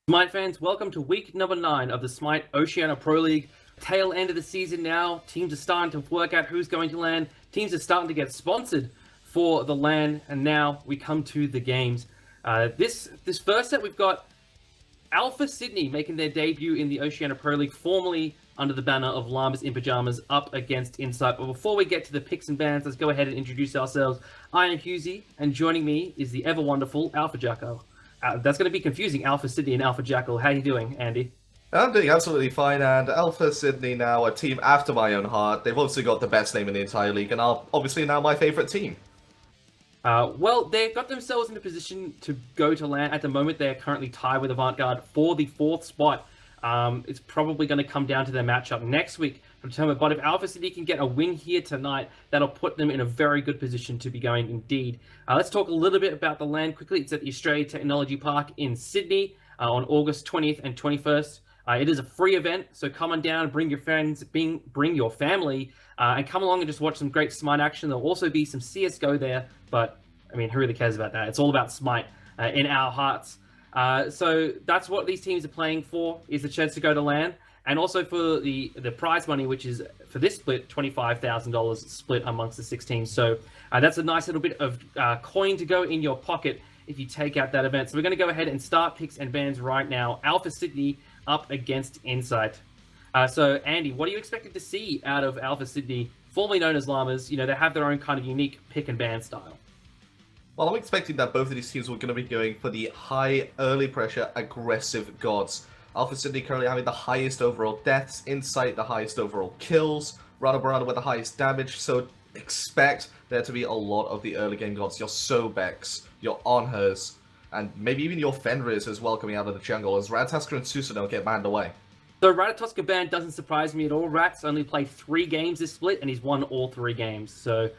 SMITE fans, welcome to week number 9 of the SMITE Oceania Pro League. Tail end of the season now. Teams are starting to work out who's going to land. Teams are starting to get sponsored for the land, and now we come to the games. This first set, we've got Alpha Sydney making their debut in the Oceania Pro League, formerly under the banner of Llamas in Pajamas, up against Incite. But before we get to the picks and bans, let's go ahead and introduce ourselves. I am Husey, and joining me is the ever-wonderful Alpha Jacko. That's going to be confusing, Alpha Sydney and Alpha Jackal. How are you doing, Andy? I'm doing absolutely fine, and Alpha Sydney now, a team after my own heart. They've obviously got the best name in the entire league, and are obviously now my favourite team. Well, they've got themselves in a position to go to land. At the moment, they're currently tied with Avant-Garde for the 4th spot. It's probably going to come down to their matchup next week to determine. But if Alpha City can get a win here tonight, that'll put them in a very good position to be going indeed. Let's talk a little bit about the land quickly. It's at the Australia Technology Park in Sydney on August 20th and 21st. It is a free event, so come on down, bring your friends, bring your family, and come along and just watch some great SMITE action. There'll also be some CSGO there, but I mean, who really cares about that? It's all about SMITE in our hearts. So that's what these teams are playing for, is the chance to go to LAN, and also for the prize money, which is, for this split, $25,000 split amongst the 6 teams. So that's a nice little bit of coin to go in your pocket if you take out that event. So we're going to go ahead and start picks and bans right now. Alpha Sydney up against Incite. So Andy, what are you expected to see out of Alpha Sydney, formerly known as Llamas? You know, they have their own kind of unique pick and ban style. Well, I'm expecting that both of these teams were going to be going for the high, early pressure, aggressive gods. Alpha Sydney currently having the highest overall deaths, Incite the highest overall kills, Rana with the highest damage, so expect there to be a lot of the early game gods. Your Sobex, your Onhers, and maybe even your Fenris as well coming out of the jungle, as Ratatasker and Susanoo get banned away. So Ratatoska ban doesn't surprise me at all. Rats only played 3 games this split, and he's won all 3 games, so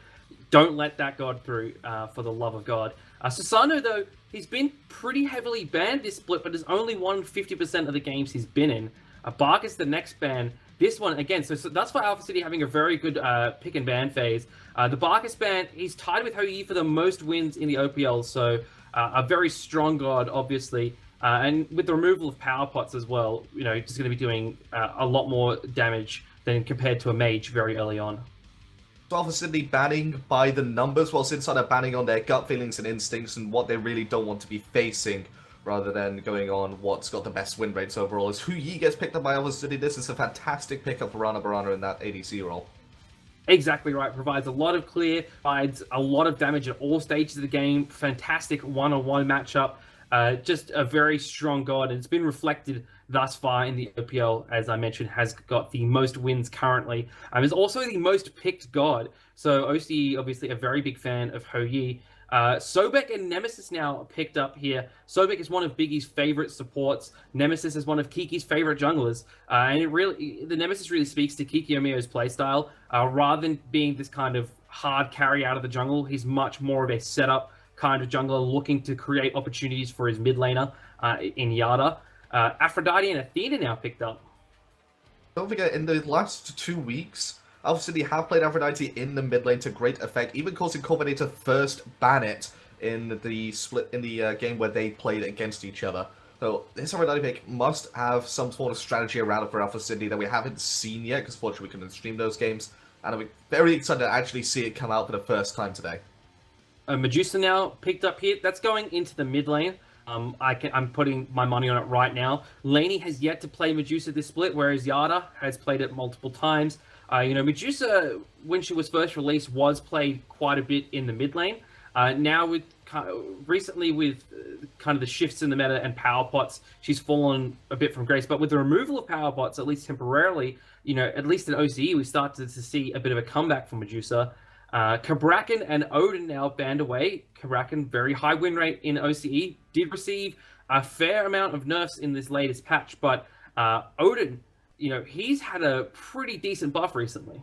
don't let that god through, for the love of God. Susanoo, though, he's been pretty heavily banned this split, but has only won 50% of the games he's been in. Bark is the next ban. This one, again, so that's for Alpha City having a very good pick and ban phase. The Barkus ban, he's tied with Hou for the most wins in the OPL, so a very strong god, obviously. And with the removal of power pots as well, you know, just going to be doing a lot more damage than compared to a mage very early on. Alpha Sydney banning by the numbers, whilst Incite are banning on their gut feelings and instincts and what they really don't want to be facing, rather than going on what's got the best win rates overall. As Hou gets picked up by Alpha Sydney, this is a fantastic pickup for Rana in that ADC role. Exactly right. Provides a lot of clear, provides a lot of damage at all stages of the game. Fantastic one-on-one matchup. Just a very strong god, and it's been reflected thus far in the OPL, as I mentioned, has got the most wins currently. Is also the most picked god. So OCE, obviously a very big fan of Hou. Sobek and Nemesis now picked up here. Sobek is one of Biggie's favorite supports. Nemesis is one of Kiki's favorite junglers. And the Nemesis really speaks to Kiki Omio's playstyle. Rather than being this kind of hard carry out of the jungle, he's much more of a setup kind of jungler, looking to create opportunities for his mid laner in Yada. Aphrodite and Athena now picked up. Don't forget, in the last 2 weeks, Alpha City have played Aphrodite in the mid lane to great effect, even causing Covenant to first ban it in the split in the game where they played against each other. So this Aphrodite pick must have some sort of strategy around it for Alpha City that we haven't seen yet, because fortunately we couldn't stream those games, and I'm very excited to actually see it come out for the first time today. Medusa now picked up here. That's going into the mid lane. I'm putting my money on it right now. Laney has yet to play Medusa this split, whereas Yada has played it multiple times. You know, Medusa, when she was first released, was played quite a bit in the mid lane. Now, recently with kind of the shifts in the meta and power pots, she's fallen a bit from grace. But with the removal of power pots, at least temporarily, you know, at least in OCE, we started to see a bit of a comeback from Medusa. Kabrakan and Odin now banned away. Kabrakan, very high win rate in OCE, did receive a fair amount of nerfs in this latest patch, but Odin, you know, he's had a pretty decent buff recently.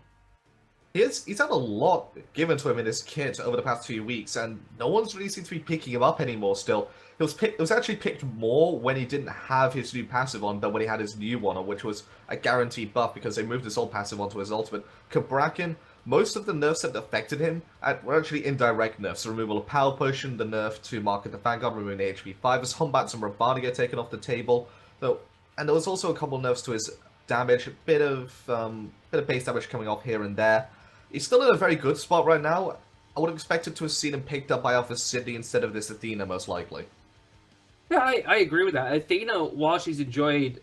He's had a lot given to him in his kit over the past 2 weeks, and no one's really seems to be picking him up anymore still. It was actually picked more when he didn't have his new passive on than when he had his new one on, which was a guaranteed buff because they moved his old passive onto his ultimate. Kabrakan, most of the nerfs that affected him were actually indirect nerfs. The removal of Power Potion, the nerf to Market the Vanguard, removing HP 5, his Humbats and Rabada get taken off the table. So, and there was also a couple nerfs to his damage, a bit of base damage coming off here and there. He's still in a very good spot right now. I would have expected to have seen him picked up by Alpha Sydney instead of this Athena, most likely. Yeah, I agree with that. Athena, while she enjoyed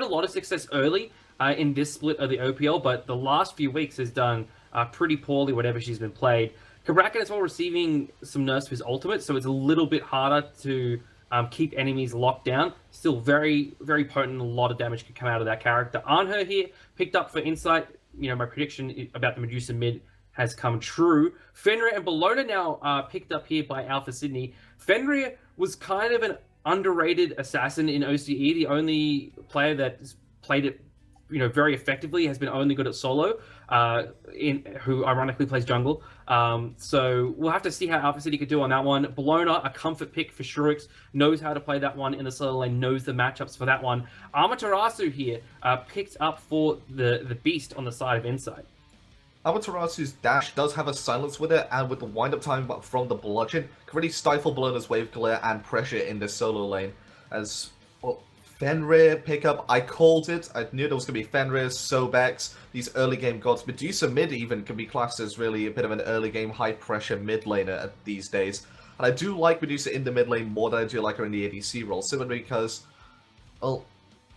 a lot of success early in this split of the OPL, but the last few weeks has done pretty poorly whenever she's been played. Kabrakan as well receiving some nerfs to his ultimate, so it's a little bit harder to keep enemies locked down. Still very, very potent. A lot of damage can come out of that character. Anher here picked up for Incite. You know, my prediction about the Medusa mid has come true. Fenrir and Bologna now picked up here by Alpha Sydney. Fenrir was kind of an underrated assassin in OCE. The only player that's played it, you know, very effectively, has been only good at solo, who ironically plays jungle. So we'll have to see how Alpha City could do on that one. Bologna, a comfort pick for Shurix, knows how to play that one in the solo lane, knows the matchups for that one. Amaterasu here picked up for the Beast on the side of Incite. Amaterasu's dash does have a silence with it, and with the wind-up time from the bludgeon, can really stifle Bologna's wave glare and pressure in this solo lane. As well, Fenrir pickup, I called it. I knew there was going to be Fenrir, Sobex, these early game gods. Medusa mid even can be classed as really a bit of an early game high pressure mid laner these days. And I do like Medusa in the mid lane more than I do like her in the ADC role, simply because, well,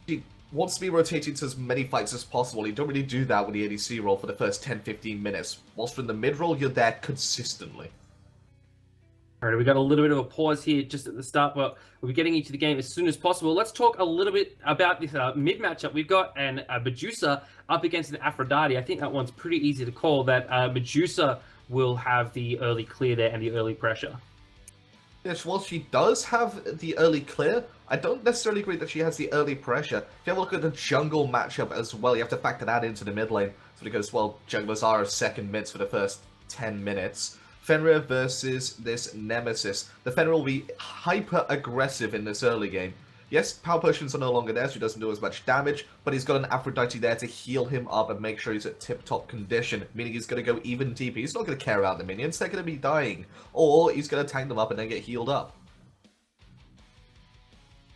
she wants to be rotating to as many fights as possible. You don't really do that with the ADC role for the first 10-15 minutes. Whilst in the mid role, you're there consistently. Alright, we got a little bit of a pause here just at the start, but we'll be getting into the game as soon as possible. Let's talk a little bit about this mid matchup. We've got a Medusa up against an Aphrodite. I think that one's pretty easy to call. That Medusa will have the early clear there and the early pressure. Yes, while she does have the early clear, I don't necessarily agree that she has the early pressure. If you have a look at the jungle matchup as well, you have to factor that into the mid lane. So because, well, junglers are second mids for the first 10 minutes. Fenrir versus this Nemesis. The Fenrir will be hyper-aggressive in this early game. Yes, power potions are no longer there, so he doesn't do as much damage, but he's got an Aphrodite there to heal him up and make sure he's at tip-top condition, meaning he's going to go even deeper. He's not going to care about the minions, they're going to be dying. Or he's going to tank them up and then get healed up.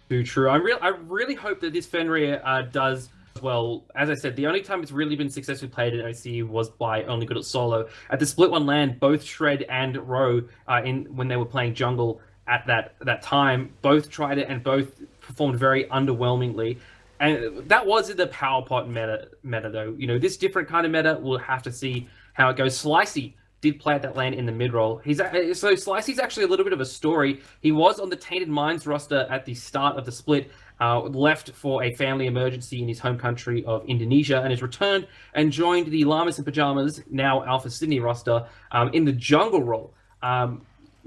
Too true. I really hope that this Fenrir does well. As I said, the only time it's really been successfully played in OC was by only good at solo. At the Split 1 LAN, both Shred and Ro, when they were playing jungle at that time, both tried it and both performed very underwhelmingly. And that was in the power pot meta though. You know, this different kind of meta, we'll have to see how it goes. Slicey did play at that lane in the mid role. So Slicey's actually a little bit of a story. He was on the Tainted Minds roster at the start of the split, left for a family emergency in his home country of Indonesia, and has returned and joined the Llamas and Pajamas, now Alpha Sydney roster, in the jungle role.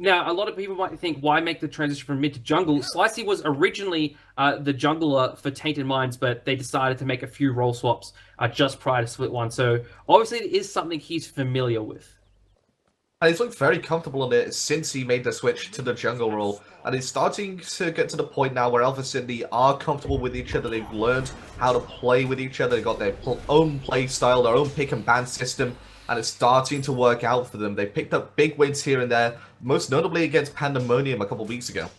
Now, a lot of people might think, why make the transition from mid to jungle? Slicey was originally the jungler for Tainted Minds, but they decided to make a few role swaps just prior to Split 1. So, obviously, it is something he's familiar with. And he's looked very comfortable in it since he made the switch to the jungle role. And he's starting to get to the point now where Alpha Sydney are comfortable with each other. They've learned how to play with each other. They've got their own play style, their own pick and ban system. And it's starting to work out for them. They picked up big wins here and there, most notably against Pandemonium a couple weeks ago.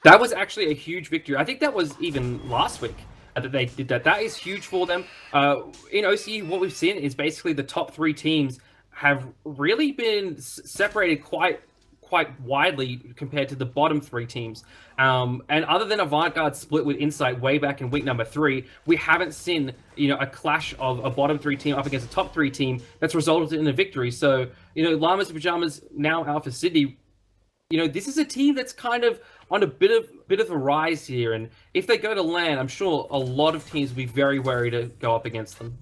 That was actually a huge victory. I think that was even last week that they did that. That is huge for them. In OCE, what we've seen is basically the top three teams have really been separated quite widely compared to the bottom three teams. And other than a Vanguard split with Incite way back in week number 3, we haven't seen, you know, a clash of a bottom 3 team up against a top 3 team that's resulted in a victory. So, you know, Llamas and Pajamas, now Alpha Sydney, you know, this is a team that's kind of on a bit of a rise here. And if they go to LAN, I'm sure a lot of teams will be very wary to go up against them.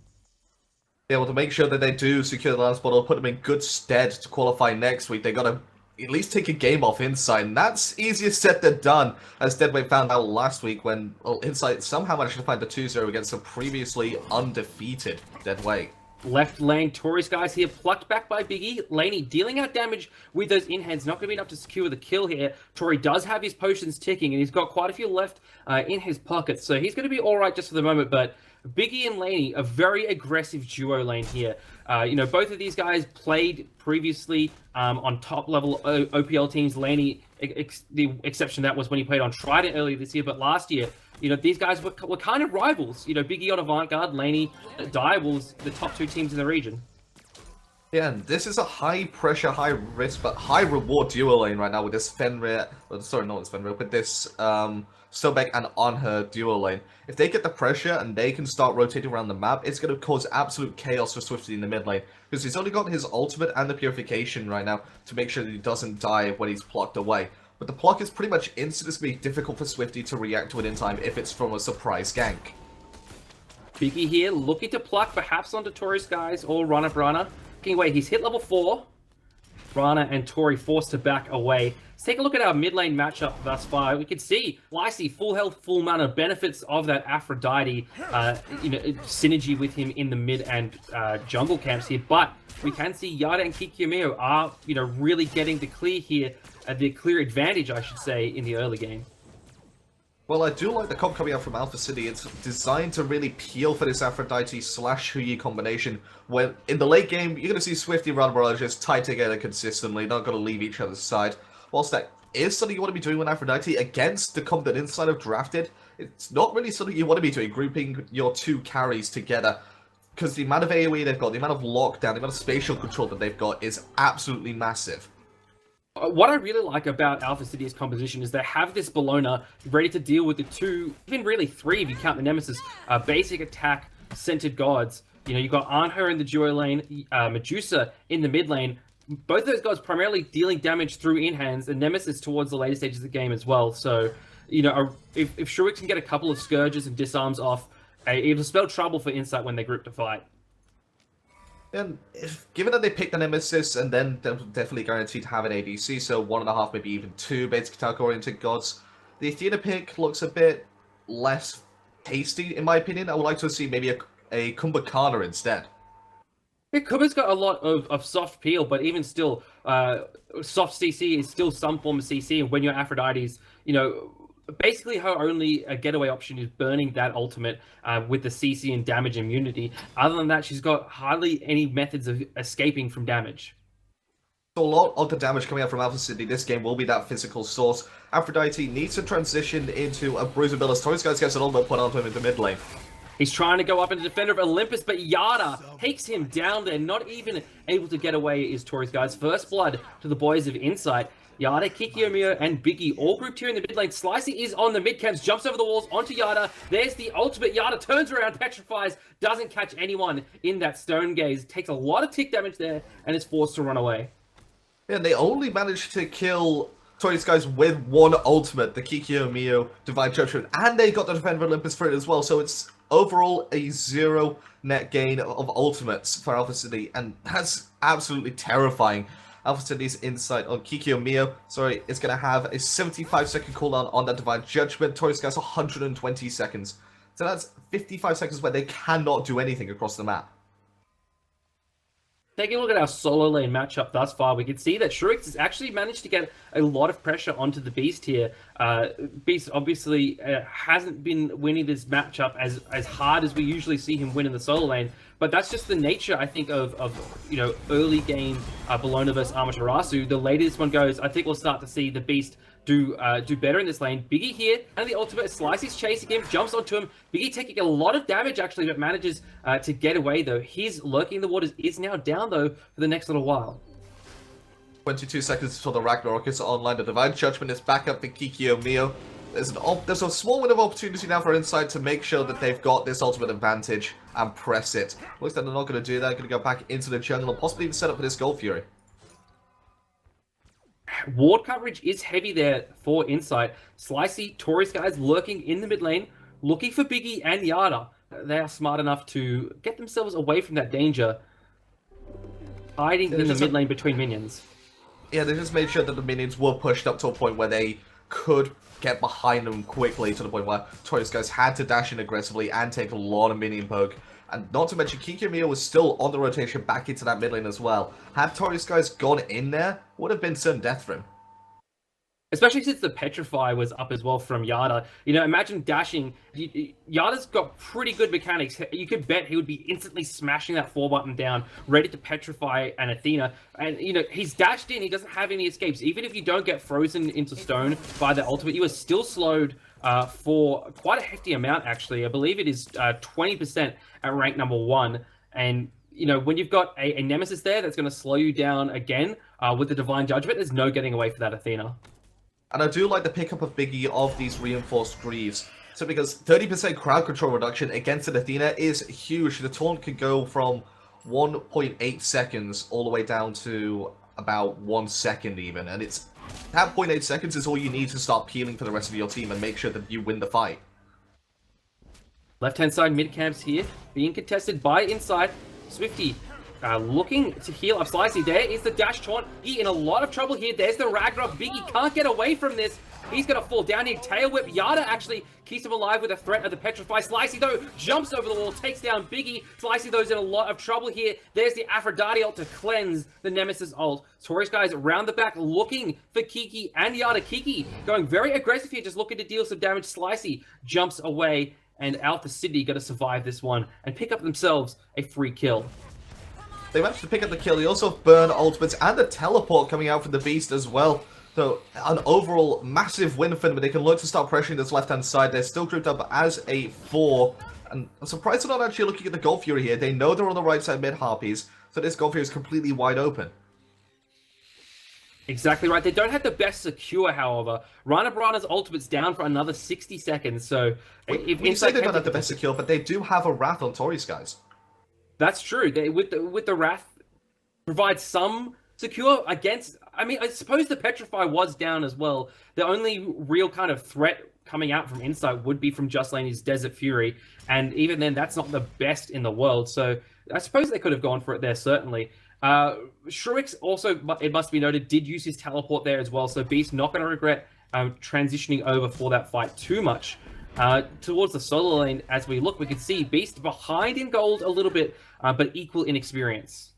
Yeah, well, to make sure that they do secure the last spot or put them in good stead to qualify next week, they got to at least take a game off Incite, and that's easier said than done, as Deadweight found out last week when, well, Incite somehow managed to find the 2-0 against a previously undefeated Deadweight. Left lane, Tori's guys here, plucked back by Biggie. Laney dealing out damage with those in-hands. Not going to be enough to secure the kill here. Tori does have his potions ticking, and he's got quite a few left in his pockets, so he's going to be all right just for the moment, but Biggie and Laney, a very aggressive duo lane here. Both of these guys played previously on top-level OPL teams. Laney, the exception that was when he played on Trident earlier this year, but last year, these guys were kind of rivals. Big E on Avantgarde, Laney, Direwolves, the top 2 teams in the region. Yeah, and this is a high-pressure, high-risk, but high-reward duo lane right now with this Fenrir... sorry, not this Fenrir, with this Sobek and Anher duo lane. If they get the pressure and they can start rotating around the map, it's going to cause absolute chaos for Swifty in the mid lane. Because he's only got his ultimate and the purification right now to make sure that he doesn't die when he's plucked away. But the pluck is pretty much instant. It's going to be difficult for Swifty to react to it in time if it's from a surprise gank. Biggie here, looking to pluck perhaps onto Tori's guys or Rana Brana. Away. He's hit level 4. Rana and Tori forced to back away. Let's take a look at our mid lane matchup thus far. We can see Lycee full health, full mana, benefits of that Aphrodite synergy with him in the mid and jungle camps here. But we can see Yada and Kikiomio are really getting the clear advantage, I should say, in the early game. Well, I do like the comp coming out from Alpha City. It's designed to really peel for this Aphrodite / Huyi combination. When in the late game, you're going to see Swifty and Ranborough just tied together consistently, not going to leave each other's side. Whilst that is something you want to be doing with Aphrodite against the comp that Incite have drafted, it's not really something you want to be doing, grouping your 2 carries together. Because the amount of AoE they've got, the amount of lockdown, the amount of spatial control that they've got is absolutely massive. What I really like about Alpha City's composition is they have this Bellona ready to deal with the 2, even really 3 if you count the Nemesis, basic attack centered gods. You've got Anher in the duo lane, Medusa in the mid lane. Both of those gods primarily dealing damage through in-hands, and Nemesis towards the later stages of the game as well. So, if Shrewix can get a couple of Scourges and disarms off, it'll spell trouble for Incite when they group to fight. And given that they picked the Nemesis and then they're definitely guaranteed to have an ADC, so 1.5, maybe even 2 basic attack-oriented gods, the Athena pick looks a bit less tasty, in my opinion. I would like to see maybe a Kumbhakana instead. Yeah, Kuba's got a lot of soft peel, but even still, soft CC is still some form of CC, and when your Aphrodite's, basically her only getaway option is burning that ultimate with the CC and damage immunity. Other than that, she's got hardly any methods of escaping from damage. So a lot of the damage coming out from Alpha City this game will be that physical source. Aphrodite needs to transition into a Bruisabilis. Tori's guys gets an ultimate put onto him in the mid lane. He's trying to go up into Defender of Olympus, but Yada takes him down there. Not even able to get away is Tori's guys. First blood to the boys of Incite. Yada, Kikiomio, and Biggie all grouped here in the mid lane. Slicey is on the mid camps, jumps over the walls onto Yada. There's the ultimate. Yada turns around, petrifies, doesn't catch anyone in that stone gaze. Takes a lot of tick damage there, and is forced to run away. Yeah, they only managed to kill Tori's guys with 1 ultimate, the Kikiomio Divine Judgment, and they got the Defender of Olympus for it as well, so it's overall a 0 net gain of ultimates for Alpha City, and that's absolutely terrifying. Alpha City's Incite on Kikiomio, is going to have a 75-second cooldown on that Divine Judgment. Tori's guys 120 seconds. So that's 55 seconds where they cannot do anything across the map. Taking a look at our solo lane matchup thus far, we can see that Shrewix has actually managed to get a lot of pressure onto the Beast here. Beast obviously hasn't been winning this matchup as hard as we usually see him win in the solo lane, but that's just the nature, I think, of early game Bellona versus Amaterasu. The later this one goes, I think we'll start to see the Beast do better in this lane. Biggie here, and the ultimate, Slicey's chasing him, jumps onto him. Biggie taking a lot of damage, actually, but manages to get away, though. His Lurking in the Waters is now down, though, for the next little while. 22 seconds until the Ragnarok is online. The Divine Judgment is back up for Kikiomio. There's a small window of opportunity now for Incite to make sure that they've got this ultimate advantage and press it. Looks like they're not going to do that. They're going to go back into the jungle and possibly even set up for this Gold Fury. Ward coverage is heavy there for Incite. Slicey, Tori's guys lurking in the mid lane, looking for Biggie and Yada. They are smart enough to get themselves away from that danger, hiding in the mid lane between minions. Yeah, they just made sure that the minions were pushed up to a point where they could get behind them quickly, to the point where Tori's guys had to dash in aggressively and take a lot of minion poke. And not to mention, Kikiomio was still on the rotation back into that mid lane as well. Had Tori's guys gone in there, would have been certain death for him. Especially since the Petrify was up as well from Yada. You know, imagine dashing. Yada's got pretty good mechanics. You could bet he would be instantly smashing that 4 button down, ready to Petrify an Athena. And, you know, he's dashed in. He doesn't have any escapes. Even if you don't get frozen into stone by the ultimate, you are still slowed for quite a hefty amount, actually. I believe it is 20% at rank number 1. And, you know, when you've got a Nemesis there that's going to slow you down again with the Divine Judgment, there's no getting away for that Athena. And I do like the pickup of Biggie of these reinforced Greaves. So because 30% crowd control reduction against an Athena is huge. The taunt could go from 1.8 seconds all the way down to about 1 second even. And it's that 0.8 seconds is all you need to start peeling for the rest of your team and make sure that you win the fight. Left-hand side mid camps here, being contested by Incite. Swifty looking to heal up Slicey. There is the dash taunt. He in a lot of trouble here. There's the Ragnarok. Biggie can't get away from this. He's going to fall down here. Tail whip. Yada actually keeps him alive with a threat of the Petrify. Slicey, though, jumps over the wall, takes down Biggie. Slicey, though, is in a lot of trouble here. There's the Aphrodite ult to cleanse the Nemesis ult. Taurus guys round the back looking for Kiki and Yada. Kiki going very aggressive here, just looking to deal some damage. Slicey jumps away, and Alpha City got to survive this one and pick up themselves a free kill. They managed to pick up the kill. They also burn ultimates and a teleport coming out from the Beast as well. So an overall massive win for them, but they can look to start pressuring this left-hand side. They're still grouped up as a 4. And I'm surprised they're not actually looking at the Gold Fury here. They know they're on the right side mid-Harpies, so this Gold Fury is completely wide open. Exactly right. They don't have the best secure, however. Rana Brana's ultimate's down for another 60 seconds, so... if you say they don't have the best secure, but they do have a Wrath on Tori's guys. That's true. They, with the Wrath, provides some secure against... I mean, I suppose the Petrify was down as well. The only real kind of threat coming out from Incite would be from Just Laney's Desert Fury, and even then, that's not the best in the world, so I suppose they could have gone for it there, certainly. Shruix also, it must be noted, did use his teleport there as well, so Beast not going to regret transitioning over for that fight too much. Towards the solo lane, as we look, we can see Beast behind in gold a little bit, but equal in experience.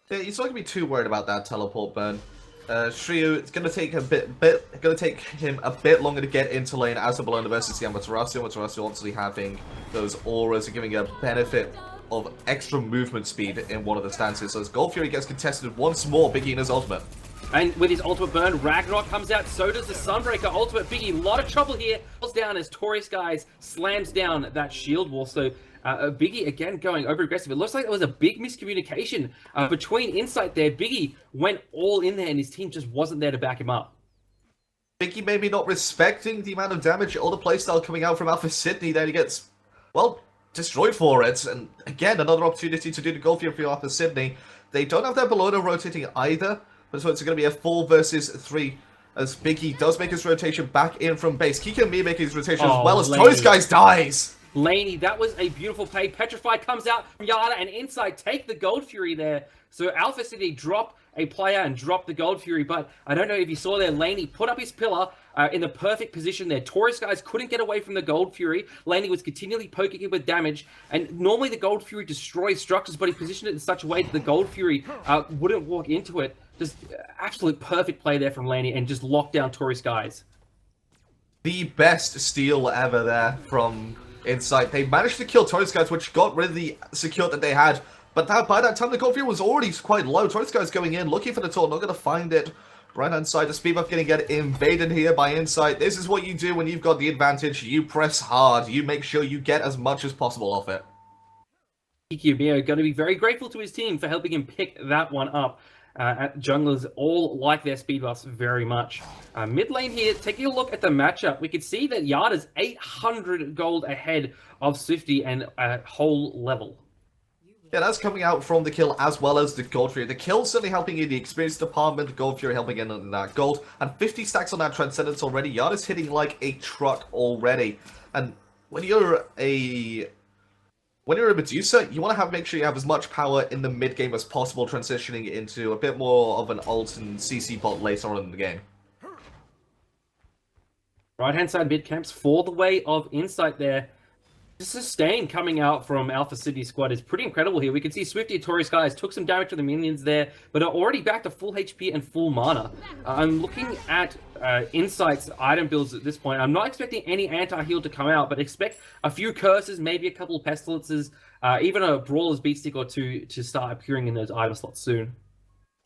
Yeah, he's not gonna be too worried about that teleport burn. Shiryu, it's gonna take him a bit longer to get into lane as a Bologna versus the Amaterasu. Amaterasu obviously having those auras and giving a benefit of extra movement speed in one of the stances. So as Gold Fury gets contested once more, Biggie in his ultimate. And with his ultimate burn, Ragnarok comes out, so does the Sunbreaker ultimate. Biggie, a lot of trouble here. Falls down as Taurus guys slams down that shield wall. So Biggie again going over aggressive. It looks like there was a big miscommunication between Incite there. Biggie went all in there and his team just wasn't there to back him up. Biggie maybe not respecting the amount of damage or the playstyle coming out from Alpha Sydney. Then he gets, well, destroyed for it. And again, another opportunity to do the Gold Fury for Alpha Sydney. They don't have their Bologna rotating either. So it's going to be a 4 versus 3 as Biggie does make his rotation back in from base. Kiki and me making his rotation as well as Toys Guys dies. Laney, that was a beautiful play. Petrify comes out from Yada and Incite take the Gold Fury there. So Alpha City drop a player and drop the Gold Fury, but I don't know if you saw there, Laney put up his pillar in the perfect position there. Taurus guys couldn't get away from the Gold Fury. Laney was continually poking him with damage, and normally the Gold Fury destroys structures, but he positioned it in such a way that the Gold Fury wouldn't walk into it. Just absolute perfect play there from Laney and just locked down Taurus guys. The best steal ever there from Incite. They managed to kill Taurus guys, which got rid of the secure that they had. But by that time, the Gold Fury was already quite low. Taurus guys going in, looking for the taunt, not going to find it. Right-hand side, the speed buff going to get invaded here by Incite. This is what you do when you've got the advantage. You press hard. You make sure you get as much as possible off it. Kiki Mio going to be very grateful to his team for helping him pick that one up. Junglers all like their speed buffs very much. Mid lane here, taking a look at the matchup, we can see that Yada's 800 gold ahead of Swifty and a whole level. Yeah, that's coming out from the kill as well as the Gold Fury. The kill certainly helping in the experience department, the Gold Fury helping in that gold, and 50 stacks on that Transcendence already. Yada's hitting like a truck already. And when you're a Medusa, you want to make sure you have as much power in the mid-game as possible, transitioning into a bit more of an ult and CC bot later on in the game. Right-hand side mid camps for the way of Incite there. The sustain coming out from Alpha Sydney squad is pretty incredible here. We can see Swifty and Tori Skies took some damage to the minions there, but are already back to full HP and full mana. I'm looking at Incite's item builds at this point. I'm not expecting any anti-heal to come out, but expect a few curses, maybe a couple of pestilences, even a Brawler's Beatstick or two to start appearing in those item slots soon.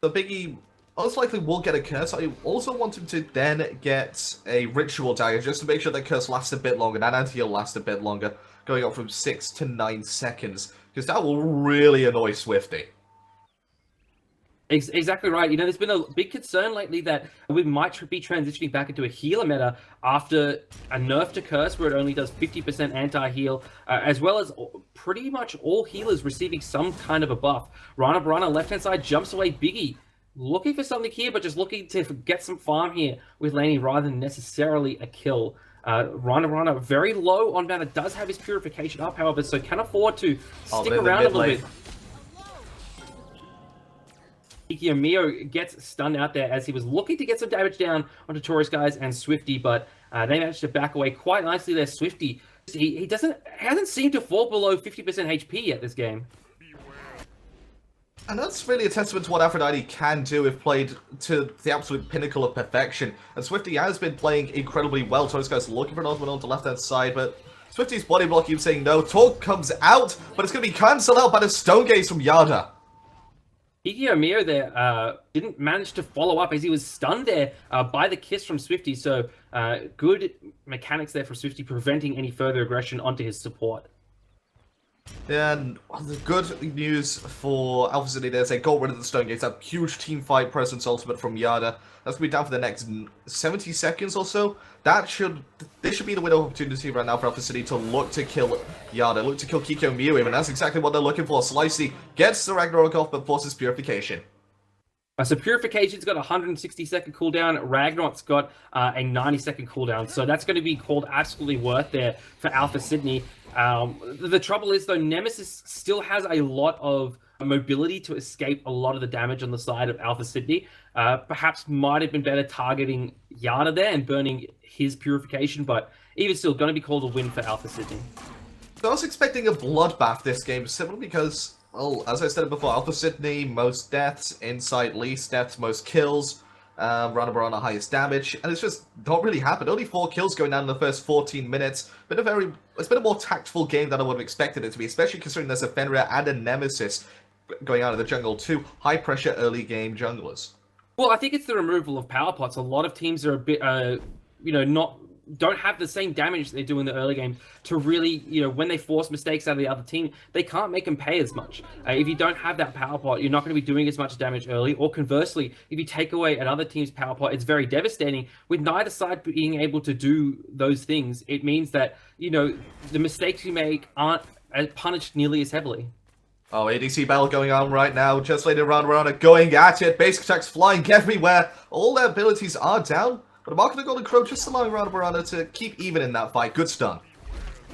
The Biggie most likely will get a curse. I also want him to then get a ritual dagger just to make sure that curse lasts a bit longer, that anti-heal lasts a bit longer, going up from 6 to 9 seconds, because that will really annoy Swifty. Exactly right. You know, there's been a big concern lately that we might be transitioning back into a healer meta after a nerf to Curse, where it only does 50% anti-heal, as well as pretty much all healers receiving some kind of a buff. Rana Barana, left-hand side, jumps away. Biggie looking for something here, but just looking to get some farm here with Laney rather than necessarily a kill. Rana very low on mana, does have his purification up, however, so can afford to stick around a little bit. Mio gets stunned out there as he was looking to get some damage down onto Tori Skies and Swifty, but they managed to back away quite nicely there. Swifty, he hasn't seemed to fall below 50% HP yet this game. And that's really a testament to what Aphrodite can do if played to the absolute pinnacle of perfection. And Swifty has been playing incredibly well. Tori Skies looking for an ultimate on the left-hand side, but Swifty's body block keeps saying no. Talk comes out, but it's going to be cancelled out by the Stone Gaze from Yada. Mio there didn't manage to follow up as he was stunned there by the kiss from Swifty, so good mechanics there for Swifty, preventing any further aggression onto his support. And the good news for Alpha City there is they got rid of the Stone Gates, that huge team fight presence ultimate from Yada. That's going to be down for the next 70 seconds or so. This should be the window opportunity right now for Alpha City to look to kill Yada, look to kill Kiko Mew, and that's exactly what they're looking for. Slicey gets the Ragnarok off, but forces Purification. So Purification's got a 160-second cooldown, Ragnarok's got a 90-second cooldown, so that's going to be called absolutely worth there for Alpha Sydney. The trouble is, though, Nemesis still has a lot of mobility to escape a lot of the damage on the side of Alpha Sydney. Perhaps might have been better targeting Yada there and burning his Purification, but even still, going to be called a win for Alpha Sydney. So I was expecting a bloodbath this game, simply because, well, as I said before, Alpha Sydney, most deaths, Incite, least deaths, most kills, Rana Barana, highest damage, and it's just not really happened. Only 4 kills going down in the first 14 minutes. It's been a more tactful game than I would have expected it to be, especially considering there's a Fenrir and a Nemesis going out of the jungle, 2 high-pressure early game junglers. Well, I think it's the removal of power pots. A lot of teams are a bit, don't have the same damage they do in the early game to really, when they force mistakes out of the other team, they can't make them pay as much. If you don't have that power pot, you're not going to be doing as much damage early, or conversely, if you take away another team's power pot, it's very devastating. With neither side being able to do those things, it means that, the mistakes you make aren't punished nearly as heavily. Oh, ADC battle going on right now. Just later Rana going at it. Basic attacks flying everywhere. All their abilities are down. But the Mark of the Golden Crow just allowing Rana Barana to keep even in that fight. Good stun.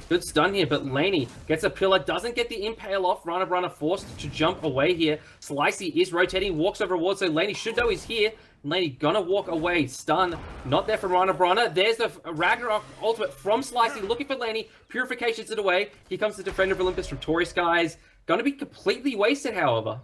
Good stun here, but Laney gets a pillar, doesn't get the impale off. Rana Barana forced to jump away here. Slicey is rotating, walks over a ward, so Laney should know he's here. Laney gonna walk away. Stun, not there from Rana Barana. There's the Ragnarok ultimate from Slicey, looking for Laney. Purification's it away. Here comes the Defender of Olympus from Tori Skies. Gonna be completely wasted, however.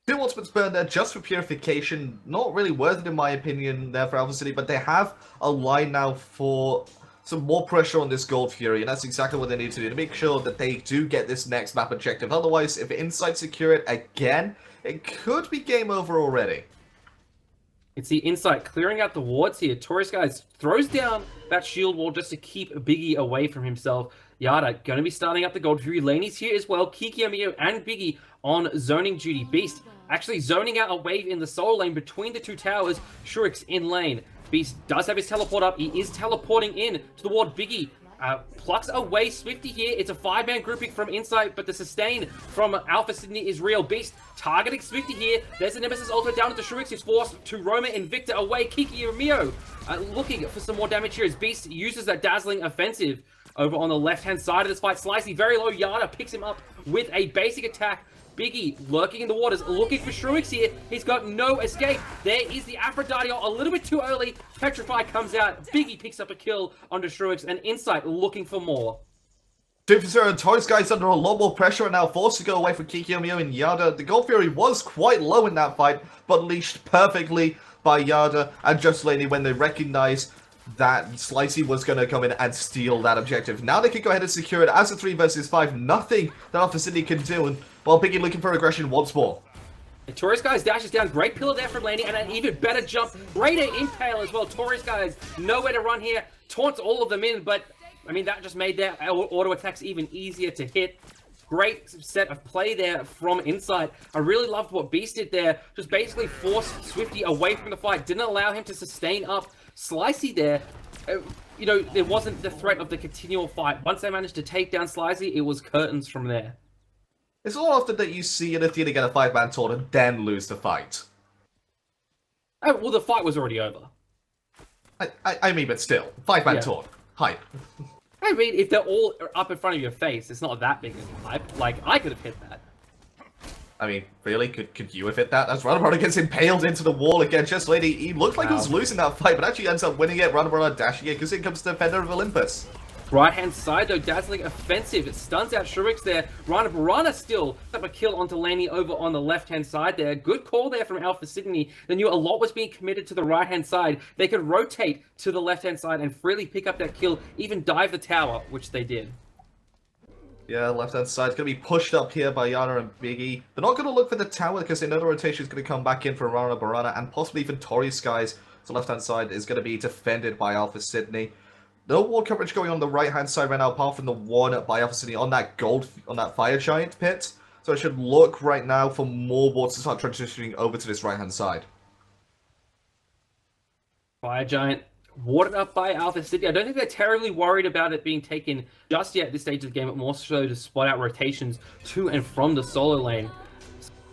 2 ultimates burned there just for Purification. Not really worth it in my opinion there for Alpha City, but they have a line now for some more pressure on this Gold Fury, and that's exactly what they need to do to make sure that they do get this next map objective. Otherwise, if Incite secure it again, it could be game over already. It's the Incite clearing out the wards here. Tori Skies throws down that shield wall just to keep Biggie away from himself. Yada going to be starting up the Gold Fury. Laney's here as well. Kikyo and Biggie on zoning duty. Beast actually zoning out a wave in the soul lane between the 2 towers. Shurik's in lane. Beast does have his teleport up. He is teleporting in to the ward. Biggie plucks away Swifty here. It's a 5-man grouping from Incite, but the sustain from Alpha Sydney is real. Beast targeting Swifty here. There's the Nemesis ultimate down into Shurix. He's forced to Roma Invicta away. Kiki Mio looking for some more damage here as Beast uses that dazzling offensive over on the left-hand side of this fight. Slicey very low. Yada picks him up with a basic attack. Biggie lurking in the waters, looking for Shruix here. He's got no escape. There is the Aphrodite a little bit too early. Petrify comes out. Biggie picks up a kill onto Shruix, and Incite looking for more. 2-0 and Torres guy's under a lot more pressure and now forced to go away from Kikiyomiya and Yada. The Gold Fury was quite low in that fight, but leashed perfectly by Yada and Just Lady when they recognized that Slicey was going to come in and steal that objective. Now they can go ahead and secure it as a 3 versus 5. Nothing that Alpha City can do, and while Biggie looking for aggression once more. Torres guys dashes down, great pillar there from Laney, and an even better jump, greater impale as well. Torres guys nowhere to run here, taunts all of them in, but I mean that just made their auto attacks even easier to hit. Great set of play there from Incite. I really loved what Beast did there, just basically forced Swifty away from the fight, didn't allow him to sustain up. Slicey there, you know, there wasn't the threat of the continual fight. Once they managed to take down Slicey, it was curtains from there. It's not often that you see an Athena get a 5-man taunt and then lose the fight. Oh, well, the fight was already over. I mean, but still, 5-man taunt. Hype. I mean, if they're all up in front of your face, it's not that big of a hype. Like, I could have hit that. I mean, really? Could you have hit that? As Runabara gets impaled into the wall again. Just Lady, he looked like he was losing that fight, but actually ends up winning it. Runabara dashing it, because in comes the Defender of Olympus. Right-hand side, though, dazzling offensive. It stuns out Shurix there. Rana still up a kill onto Laney over on the left-hand side there. Good call there from Alpha Sydney. They knew a lot was being committed to the right-hand side. They could rotate to the left-hand side and freely pick up that kill, even dive the tower, which they did. Yeah, left-hand side's going to be pushed up here by Yana and Biggie. They're not going to look for the tower because they know the rotation is going to come back in for Rana Barana and possibly even Tori Skies. So left-hand side is going to be defended by Alpha Sydney. No wall coverage going on the right-hand side right now, apart from the one by Alpha City on that Fire Giant pit. So I should look right now for more wards to start transitioning over to this right-hand side. Fire Giant warded up by Alpha City. I don't think they're terribly worried about it being taken just yet at this stage of the game, but more so to spot out rotations to and from the solo lane.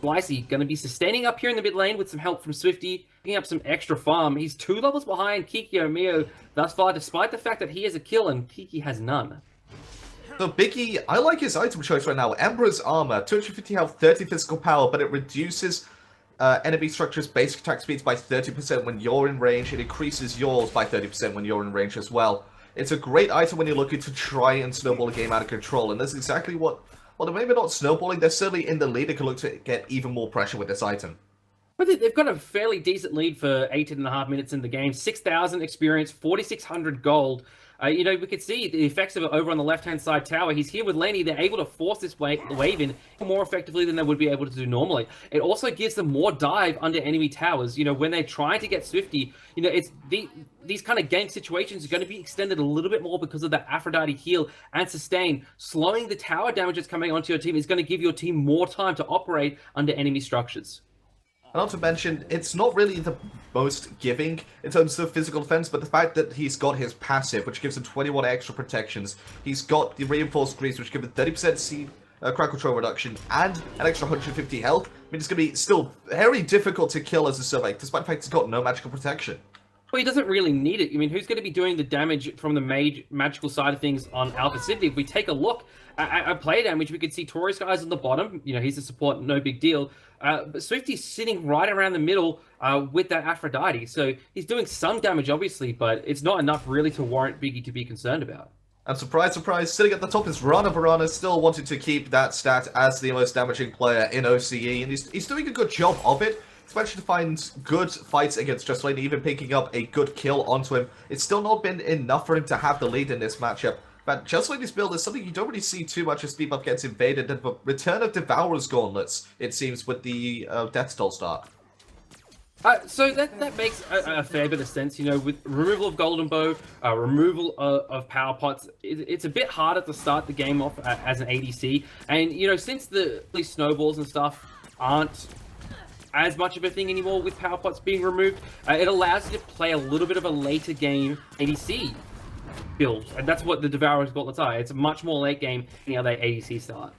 Slicey going to be sustaining up here in the mid lane with some help from Swifty, picking up some extra farm. He's 2 levels behind Kikiyomiya thus far, despite the fact that he has a kill and Kiki has none. So Biggie, I like his item choice right now. Emperor's Armor, 250 health, 30 physical power, but it reduces enemy structures' basic attack speeds by 30% when you're in range. It increases yours by 30% when you're in range as well. It's a great item when you're looking to try and snowball a game out of control, and that's exactly what... Well, they're maybe not snowballing, they're certainly in the lead. They can look to get even more pressure with this item. But they've got a fairly decent lead for 18.5 minutes in the game. 6,000 experience, 4,600 gold. You know, we could see the effects of it over on the left-hand side tower. He's here with Laney. They're able to force this wave in more effectively than they would be able to do normally. It also gives them more dive under enemy towers. You know, when they're trying to get Swifty, you know, it's these kind of gank situations are going to be extended a little bit more because of that Aphrodite heal and sustain. Slowing the tower damage that's coming onto your team is going to give your team more time to operate under enemy structures. And not to mention, it's not really the most giving in terms of physical defense, but the fact that he's got his passive, which gives him 21 extra protections. He's got the reinforced greaves, which give him 30% seed crowd control reduction and an extra 150 health. I mean, it's going to be still very difficult to kill as a Survey, despite the fact he's got no magical protection. Well, he doesn't really need it. I mean, who's going to be doing the damage from the magical side of things on Alpha Sydney? If we take a look at play damage, we could see Tori's guys on the bottom. You know, he's a support, no big deal. But Swifty's sitting right around the middle with that Aphrodite. So he's doing some damage, obviously, but it's not enough really to warrant Biggie to be concerned about. And surprise, surprise, sitting at the top is Rana Varana, still wanting to keep that stat as the most damaging player in OCE. And he's doing a good job of it. He's managed to find good fights against Just Lane, even picking up a good kill onto him. It's still not been enough for him to have the lead in this matchup. But Just Lane's build is something you don't really see too much as speed buff gets invaded. And the return of Devourer's Gauntlets, it seems, with the Death Toll start. So that makes a fair bit of sense, you know, with removal of Golden Bow, removal of Power Pots. It's a bit harder to start the game off as an ADC. And, you know, since these snowballs and stuff aren't as much of a thing anymore with Power Pots being removed, it allows you to play a little bit of a later game ADC build. And that's what the Devourer's Gauntlets are. It's a much more late game than the other ADC start.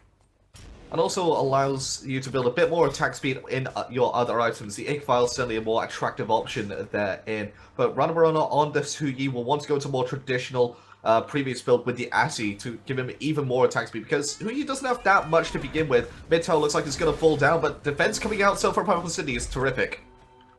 And also allows you to build a bit more attack speed in your other items. The Ink File is certainly a more attractive option therein. But Ranabarona on this Huyi will want to go to more traditional previous build with the Assi to give him even more attack speed, because Huyi doesn't have that much to begin with. Mid tower looks like it's going to fall down, but defense coming out so far from Alpha City is terrific.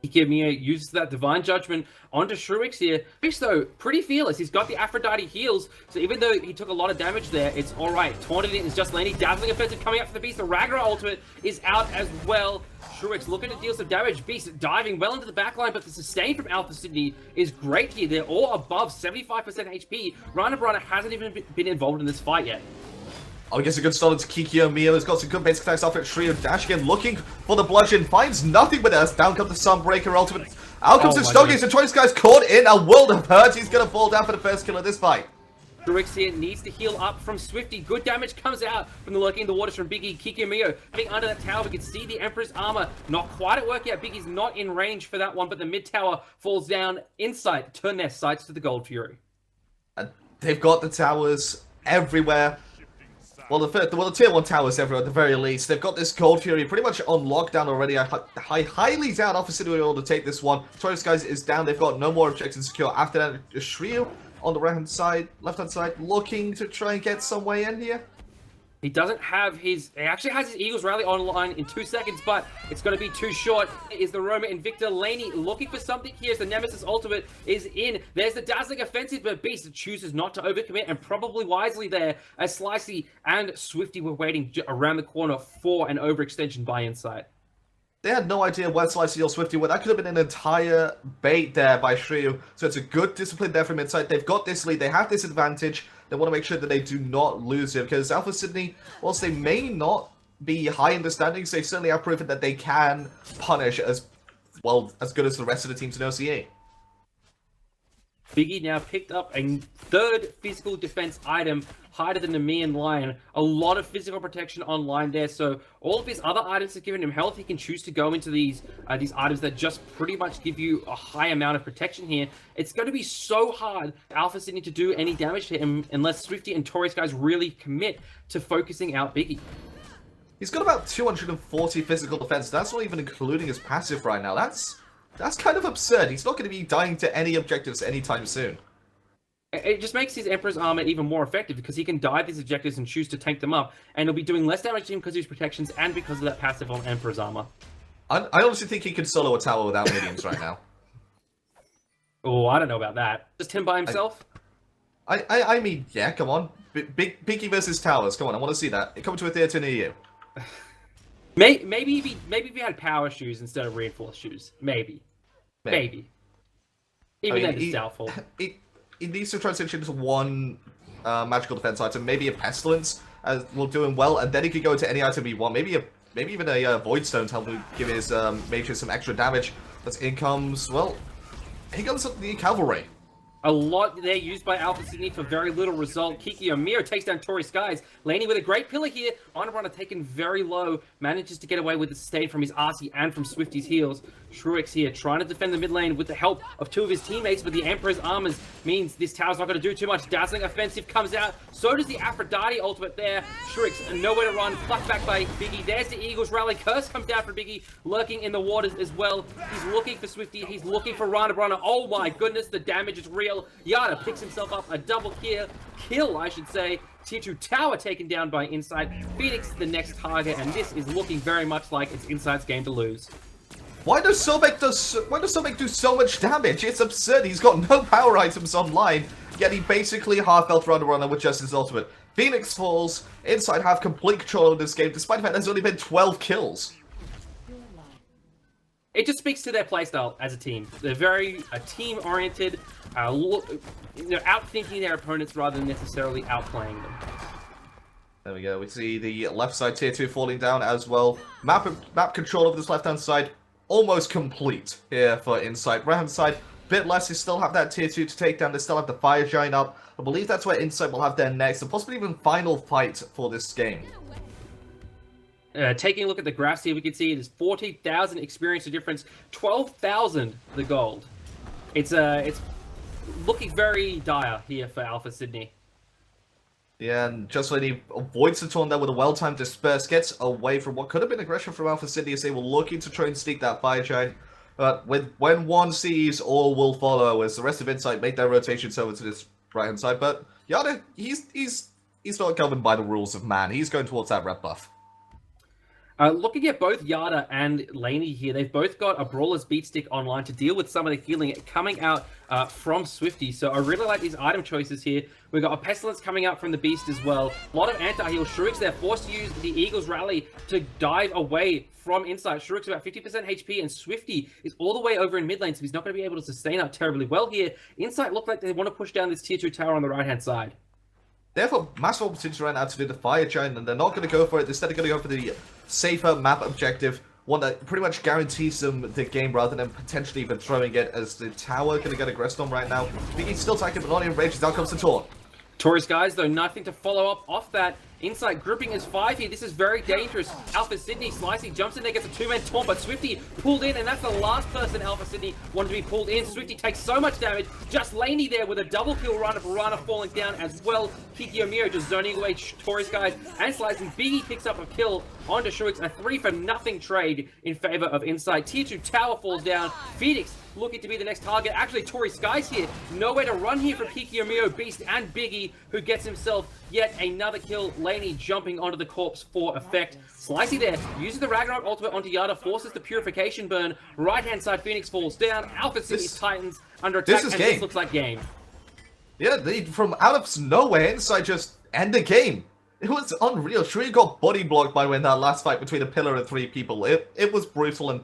Ikemia uses that Divine Judgment onto Shruix here. Fish, though, pretty fearless. He's got the Aphrodite heals, so even though he took a lot of damage there, it's alright. Taunted in is just landing. Dazzling Offensive coming up for the Beast. The Ragnar ultimate is out as well. Shruix looking to deal some damage. Beast diving well into the backline, but the sustain from Alpha Sydney is great here. They're all above 75% HP. Rana Brana hasn't even been involved in this fight yet. Oh, he gets a good start into Kikyo. Mio has got some good basic attacks off it. Shrio dash again, looking for the bludgeon. Finds nothing but us. Down comes the Sunbreaker ultimate. Out comes the Stogies. The Choice Guy's caught in a world of hurt. He's going to fall down for the first kill of this fight. Shruix here needs to heal up from Swifty. Good damage comes out from the lurking in the waters from Biggie. Kikyo Mio having under that tower. We can see the Emperor's armor not quite at work yet. Biggie's not in range for that one, but the mid tower falls down. Incite turn their sights to the Gold Fury. And they've got the towers everywhere. Well, the tier 1 towers everywhere at the very least. They've got this Gold Fury pretty much on lockdown already. I highly doubt Alpha City will be able to take this one. Choice Guys is down. They've got no more objectives secure. After that, Shrio on the left-hand side, looking to try and get some way in here. He doesn't have his... He actually has his Eagles Rally online in 2 seconds, but it's going to be too short. Is the Roma Invicta Laney looking for something here as the Nemesis ultimate is in. There's the Dazzling Offensive, but Beast chooses not to overcommit, and probably wisely there, as Slicey and Swifty were waiting around the corner for an overextension by Incite. They had no idea where Slicey or Swifty were. That could have been an entire bait there by Shrio. So it's a good discipline there from Incite. They've got this lead. They have this advantage. They want to make sure that they do not lose it. Because Alpha Sydney, whilst they may not be high in the standings, they certainly have proven that they can punish as well as good as the rest of the teams in OCE. Biggie now picked up a third physical defense item, higher than the Nemean Lion. A lot of physical protection online there, so all of his other items have given him health. He can choose to go into these items that just pretty much give you a high amount of protection here. It's going to be so hard for Alpha Sydney to do any damage to him unless Swifty and Taurus guys really commit to focusing out Biggie. He's got about 240 physical defense. That's not even including his passive right now. That's kind of absurd. He's not going to be dying to any objectives anytime soon. It just makes his Emperor's armor even more effective because he can dive these objectives and choose to tank them up, and he'll be doing less damage to him because of his protections and because of that passive on Emperor's armor. I honestly think he could solo a tower without minions right now. Oh, I don't know about that. Just him by himself? I mean, yeah, come on. Biggie versus towers. Come on, I want to see that. Come to a theater near you. Maybe if he had power shoes instead of reinforced shoes. Maybe. Even then, it's doubtful. He needs to transition to one magical defense item, maybe a pestilence, as will do him well, and then he could go into any item he wants. Maybe even a void stone to help him give his mages some extra damage. But in comes, well, he comes the cavalry. A lot there used by Alpha Sydney for very little result. Kikyo Mio takes down Tory Skies. Laney with a great pillar here. Honorbrunner taken very low. Manages to get away with the stay from his RC and from Swifty's heals. Shruix here trying to defend the mid lane with the help of two of his teammates, but the Emperor's armors means this tower's not going to do too much. Dazzling Offensive comes out. So does the Aphrodite ultimate there. Shruix nowhere to run. Plucked back by Biggie. There's the Eagles Rally. Curse comes down for Biggie. Lurking in the waters as well. He's looking for Swifty. He's looking for Honorbrunner. Oh my goodness, the damage is real. Yada picks himself up a double kill, I should say. Tier 2 tower taken down by Incite. Phoenix the next target, and this is looking very much like it's Incite's game to lose. Why does Sobek do so much damage? It's absurd. He's got no power items online, yet he basically half-health Runner with just his ultimate. Phoenix falls. Incite have complete control of this game, despite the fact there's only been 12 kills. It just speaks to their playstyle as a team. They're very team-oriented, outthinking their opponents rather than necessarily outplaying them. There we go. We see the left side tier 2 falling down as well. Map control of this left-hand side almost complete here for Incite. Right-hand side, bit less. They still have that tier 2 to take down. They still have the Fire Giant up. I believe that's where Incite will have their next and possibly even final fight for this game. Taking a look at the graphs here, we can see it is 40,000 experience difference, 12,000 the gold. It's looking very dire here for Alpha Sydney. Yeah, and just when he avoids the taunt there with a well-timed disperse, gets away from what could have been aggression from Alpha Sydney as they were looking to try and sneak that Fire Giant. But when one sees, all will follow as the rest of Incite make their rotations over to this right-hand side. But Yada, he's not governed by the rules of man. He's going towards that rep buff. Looking at both Yada and Laney here, they've both got a Brawler's Beat Stick online to deal with some of the healing coming out from Swifty. So I really like these item choices here. We've got a Pestilence coming out from the Beast as well. A lot of anti-heal. Shurik's there, forced to use the Eagle's Rally to dive away from Incite. Shurik's about 50% HP, and Swifty is all the way over in mid lane, so he's not going to be able to sustain up terribly well here. Incite look like they want to push down this tier 2 tower on the right-hand side. Therefore, massive opportunity right now to do the Fire Giant, and they're not going to go for it. Instead, they're going to go for the safer map objective, one that pretty much guarantees them the game rather than potentially even throwing it, as the tower going to get aggressed on right now. Biggie still attacking, but not in range. Down comes the taunt. Taurus guys, though, nothing to follow up off that. Incite gripping his 5 here. This is very dangerous. Alpha Sydney, Slicey jumps in there, gets a 2-man taunt, but Swifty pulled in, and that's the last person Alpha Sydney wanted to be pulled in. Swifty takes so much damage. Just Laney there with a double kill run of Rana falling down as well. Kiki Omiro just zoning away Taurus guys and Slicey. Biggie picks up a kill onto Shuix. A 3-for-0 trade in favor of Incite. Tier 2 tower falls down. Phoenix looking to be the next target. Actually, Tori Skies here. Nowhere to run here for Kiki Omiro, Beast, and Biggie, who gets himself yet another kill. Laney jumping onto the corpse for effect. Slicey there, uses the Ragnarok ultimate onto Yada, forces the Purification burn. Right-hand side, Phoenix falls down. Alpha City's Titans under attack, and this looks like game. Yeah, from out of nowhere, Incite just end the game. It was unreal. Sure, got body blocked by when that last fight between a pillar and 3 people. It was brutal and